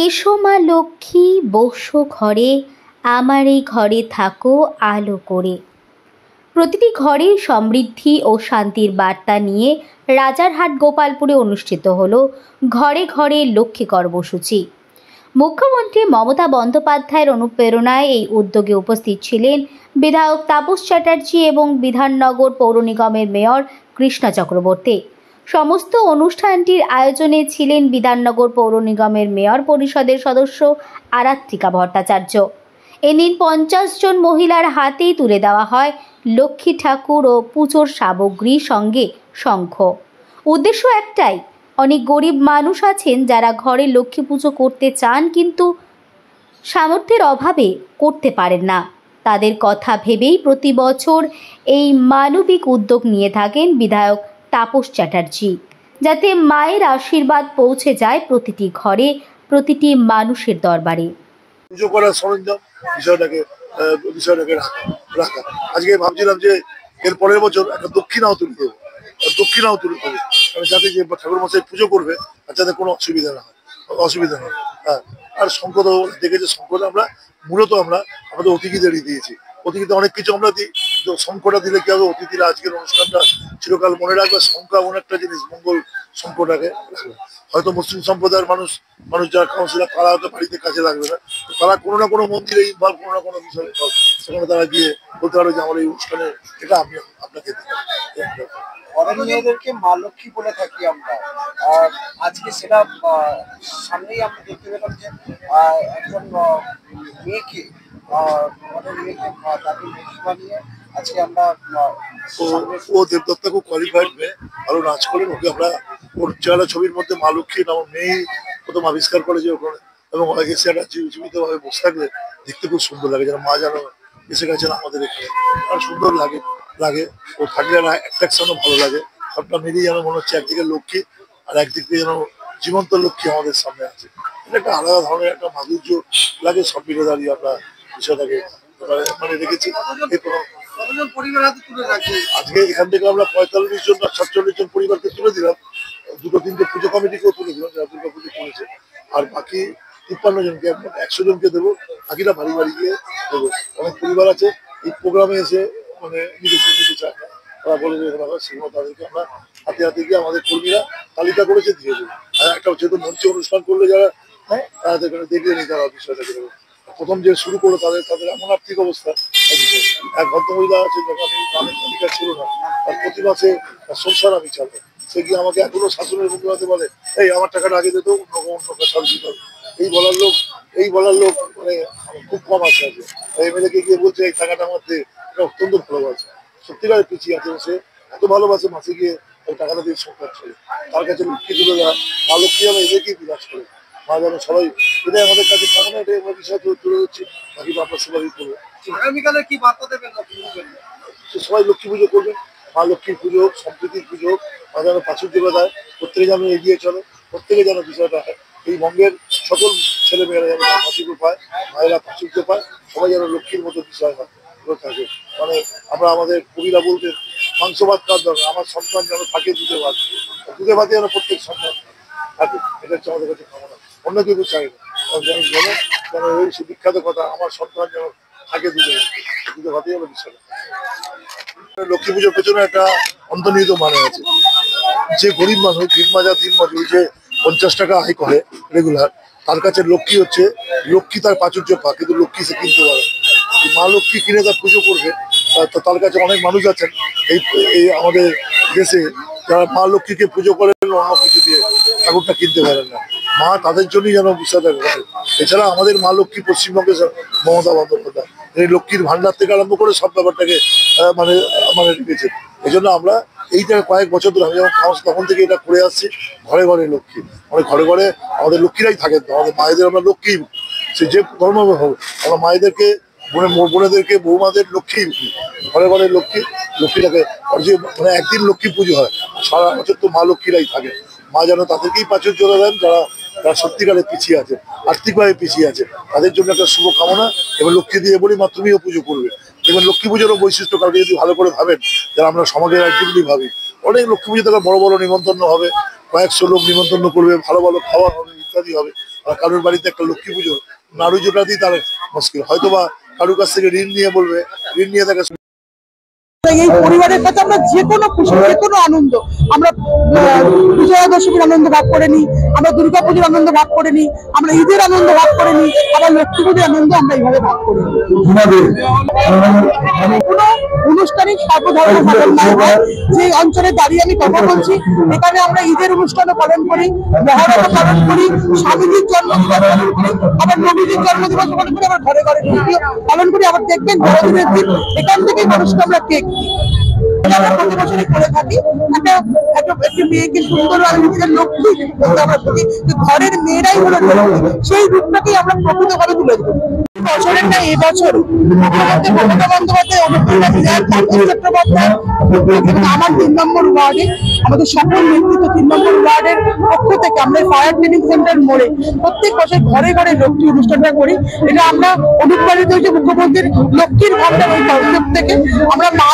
এসো মা লক্ষ্মী বসো ঘরে, আমার এই ঘরে থাকো আলো করে। প্রতিটি ঘরে সমৃদ্ধি ও শান্তির বার্তা নিয়ে রাজারহাট গোপালপুরে অনুষ্ঠিত হলো ঘরে ঘরে লক্ষ্মী কর্মসূচি। মুখ্যমন্ত্রী মমতা বন্দ্যোপাধ্যায়ের অনুপ্রেরণায় এই উদ্যোগে উপস্থিত ছিলেন বিধায়ক তাপস চ্যাটার্জি এবং বিধাননগর পৌর নিগমের মেয়র কৃষ্ণা চক্রবর্তী। সমস্ত অনুষ্ঠানটির আয়োজনে ছিলেন বিধাননগর পৌর নিগমের মেয়র পরিষদের সদস্য আরাত্রিকা ভট্টাচার্য। এদিন 50 জন মহিলার হাতেই তুলে দেওয়া হয় লক্ষ্মী ঠাকুর ও পুজোর সামগ্রী, সঙ্গে শঙ্খ। উদ্দেশ্য একটাই, অনেক গরিব মানুষ আছেন যারা ঘরে লক্ষ্মী পুজো করতে চান কিন্তু সামর্থ্যের অভাবে করতে পারেন না। তাদের কথা ভেবেই প্রতি বছর এই মানবিক উদ্যোগ নিয়ে থাকেন বিধায়ক তাপস চ্যাটার্জি, যাতে মায়ের আশীর্বাদ পৌঁছে যায় প্রতিটি ঘরে, প্রতিটি মানুষের দরবারে। পুজো করার সরঞ্জাম বিষয়টাকে রাখা। আজকে ভাবছিলাম যে এর পরের বছর একটা দক্ষিণাও তুলে দেবো, যাতে যে ঠাকুর মশাই পুজো করবে আর যাতে কোনো অসুবিধা না হয়। হ্যাঁ, আর শঙ্খ দেখেছে, শঙ্খটা আমরা মূলত আমাদের অতিথিদেরই দিয়েছি। অতিথিতে অনেক কিছু আমরা দিই, তো শঙ্খটা দিলে কি হবে, অতিথিরা আজকের অনুষ্ঠানটা চিরকাল মনে রাখবে। শঙ্খ এমন একটা জিনিস, মঙ্গল শঙ্খটাকে রাখবে। হয়তো মুসলিম সম্প্রদায়ের মানুষ যারা কাউন্সিলর, তারা হয়তো বাড়িতে কাজে লাগবে না, তারা কোনো না কোনো মন্দিরে ইনভলভ, কোনো না কোনো বিষয়ে সেখানে তারা গিয়ে বলতে পারবে যে আমার এই অনুষ্ঠানে এটা আমি আপনাকে অরণ্যদেরকে মা লক্ষ্মী বলে থাকি আমরা। আজকে সেটা সামনেই আমরা দেখতে পেলাম যে একজন মেয়েকে তাকে লক্ষ্মী বানিয়ে আজকে আমরা ও দেবদত্তা খুব কোয়ালিফাইড মেয়ে, আরো নাচ করেন। ওকে আমরা ওর চেহারা ছবির মধ্যে মা লক্ষ্মী আমার মেয়ে প্রথম আবিষ্কার করেছে ওখানে, এবং এসে একটা জীবিত ভাবে বসে থাকলে দেখতে খুব সুন্দর লাগে, যেন মা যেন এসে গেছেন আমাদের এখানে। আর সুন্দর লাগে ও থাকলে একটা অ্যাট্রাকশনও ভালো লাগে। সবটা মিলিয়ে যেন মনে হচ্ছে একদিকে লক্ষ্মী আর একদিক দিয়ে যেন জীবন্ত লক্ষ্মী আমাদের সামনে আছে। এটা একটা আলাদা ধরনের একটা মাধুর্য লাগে। সব মিলে দাঁড়িয়ে আমরা বিষয়টাকে রেখেছি। আজকে এখান থেকে আমরা 45 জন বা 47 জন পরিবারকে তুলে দিলাম, 2-3টে পুজো কমিটিকেও তুলে দিলাম যারা দুর্গা পুজো করেছে, আর বাকি 53 জনকে 100 জনকে দেবো, বাকিটা বাড়ি গিয়ে দেবো। অনেক পরিবার আছে এই প্রোগ্রামে এসে নিতে চায় না, তারা বলে যে সেগুলো তাদেরকে আমরা হাতে গিয়ে আমাদের কর্মীরা তালিকা করেছে দিয়ে দেবো। আর একটা যেহেতু মঞ্চে অনুষ্ঠান করলে যারা তাদের দেখে নিই তারা বিষয়টাকে দেবো। প্রথম যে শুরু করলো তাদের এমন আর্থিক অবস্থা, এক ভদ্রমহিলা আছে যখন গ্রামের তালিকা ছিল না, তার প্রতি মাসে সংসার আমি চালবো, সে গিয়ে আমাকে এখনো শাসনের মুখে হতে বলে এই আমার টাকাটা আগে দিত, অন্য সার্ভিস দিতে হবে। এই বলার লোক মানে খুব কম আছে। এমএলএকে গিয়ে বলছে এই টাকাটা আমার দিয়ে, এটা অত্যন্ত ভালোবাসে, সত্যিকারে পিছিয়ে আছে। সে এত ভালোবাসে, মাসে গিয়ে ওই টাকাটা দিয়ে সংসার চলে। তার কাছে লক্ষ্মী তুলে দেওয়া, মা লক্ষ্মী যেন এদেরকেই বিরাজ করে, মা যেন সবাই, এটাই আমাদের কাছে কামনা, এটাই আমরা বিষয় তুলে দিচ্ছি। বাকি আপনার সেভাবেই করবো। আগামীকালে কি বার্তা দেবেন? সবাই লক্ষ্মী পুজো করবেন, মা লক্ষ্মীর পুজো হোক, সম্প্রীতির পুজো হোক, মা যেন প্রাচুর্য দেয়, প্রত্যেকে যেন এগিয়ে চলে, প্রত্যেকে যেন বিষয়টা হয় এই বঙ্গের সকল ছেলেমেয়েরা যেন প্রাচুর্য পায়, মায়েরা প্রাচুর্য পায়, সবাই যেন লক্ষ্মীর মতো বিষয় থাকে। মানে আমরা আমাদের কবিরা বলতে মাংস ভাত কার দরকার, আমার সন্তান যেন থাকে দুধে ভাতে যেন প্রত্যেক সন্তান থাকে, এটা হচ্ছে আমাদের কাছে কামনা, অন্য কিছু চাই না। যেন ওই সে বিখ্যাত কথা, আমার সন্তান যেন থাকে দুধে ভাতেই হলো বিষয়। লক্ষ্মী পুজোর পেছনে একটা অন্তর্নিহিত মানে আছে। যে গরিব মানুষ দিন মজুর যে 50 টাকা আয় করে রেগুলার, তার কাছে লক্ষ্মী হচ্ছে লক্ষ্মী, তার প্রাচুর্য পা, কিন্তু লক্ষ্মী সে কিনতে পারে। মা লক্ষ্মী কিনে তার পুজো করবে, তার কাছে অনেক মানুষ আছেন এই আমাদের দেশে যারা মা লক্ষ্মীকে পুজো করেন অন্য কিছু দিয়ে ঠাকুরটা কিনতে পারেন না। মা তাদের জন্যই যেন বিষয়টা ঘটে। এছাড়া আমাদের মা লক্ষ্মী পশ্চিমবঙ্গে মমতা বন্দ্যোপাধ্যায় এই লক্ষ্মীর ভান্ডার থেকে আরম্ভ করে সব ব্যাপারটাকে মানে রেখেছে। এই জন্য আমরা এইটা কয়েক বছর ধরে, আমি যখন তখন থেকে এটা করে আসছি, ঘরে লক্ষ্মী, মানে ঘরে আমাদের লক্ষ্মীরাই থাকেন। আমাদের মায়েদের আমরা লক্ষ্মী, সে যে ধর্ম হোক, আমরা মায়েদেরকে বোনেদেরকে বৌমাদের লক্ষ্মী, ঘরে লক্ষ্মীটাকে যে মানে একদিন লক্ষ্মী পুজো হয়, সারা বছর তো মা লক্ষ্মীরাই থাকে। মা যেন তাদেরকেই প্রাচুর্য দেন যারা সত্যিকারে পিছিয়ে আছে, আর্থিকভাবে পিছিয়ে আছে, তাদের জন্য একটা শুভ কামনা। এবার লক্ষ্মী দিয়ে বলি মা তুমিও পুজো করবে। এবার লক্ষ্মী পুজোরও বৈশিষ্ট্য কাউকে যদি ভালো করে ভাবেন, যারা আমরা সমাজের একজনই ভাবি, অনেক লক্ষ্মী পুজো থেকে বড় নিমন্ত্রণ হবে, কয়েকশো লোক নিমন্ত্রণ করবে, ভালো খাবার হবে, ইত্যাদি হবে। আর কারোর বাড়িতে একটা লক্ষ্মী পুজো নাড়ু জোটাতেই তার মুশকিল, হয়তো বা কারোর কাছ থেকে ঋণ নিয়ে বলবে, ঋণ নিয়ে তাকে। এই পরিবারের কাছে আমরা যে কোনো খুশি, যে কোনো আনন্দ আমরা বিজয়া দশমীর আনন্দ ভাগ করে নিই, আমরা দুর্গা পুজোর আনন্দ ভাগ করে নিই, আমরা ঈদের আনন্দ ভাগ করে নিই, আবার লক্ষ্মী পুজোর আনন্দ আমরা এইভাবে ভাগ করি। কোনো অনুষ্ঠানিক সর্বধর্ম পালন না হয়, যে অঞ্চলে দাঁড়িয়ে আমি কথা বলছি, এখানে আমরা ঈদের অনুষ্ঠানও পালন করি, মহরমও পালন করি, স্বামীজির জন্মদিবস পালন করি, আবার নবীজির জন্মদিবস পালন করি, আবার ঘরে ঘরে পালন করি। আবার দেখবেন জন্মদিনের দিন এখান থেকেই মানুষকে আমরা কেক দিই। আমরা প্রতি বছরই করে থাকি। একটি মেয়েকে সুন্দর আর নিজের লক্ষ্মী আমরা বলি যে ঘরের মেয়েরাই হলো লক্ষ্মী, সেই রূপটাকেই আমরা প্রকৃতভাবে তুলে ধরি। বছরের না এবছর মমতা বন্দ্যোপাধ্যায়, অনুপ্রেরণা বিধায়ক পার্থ চট্টোপাধ্যায় এবং আমার 3 নম্বর ওয়ার্ডে আমাদের সকল নেতৃত্ব 3 নম্বর ওয়ার্ডের পক্ষ থেকে আমরা ফায়ার ট্রেনিং সেন্টার মোড়ে প্রত্যেক বছর ঘরে ঘরে লক্ষ্মী অনুষ্ঠানটা করি। এটা আমরা অনুপ্রাণিত হয়েছে মুখ্যমন্ত্রীর লক্ষ্মীর ভান্ডার ওই কনসেপ্ট থেকে। আমরা মা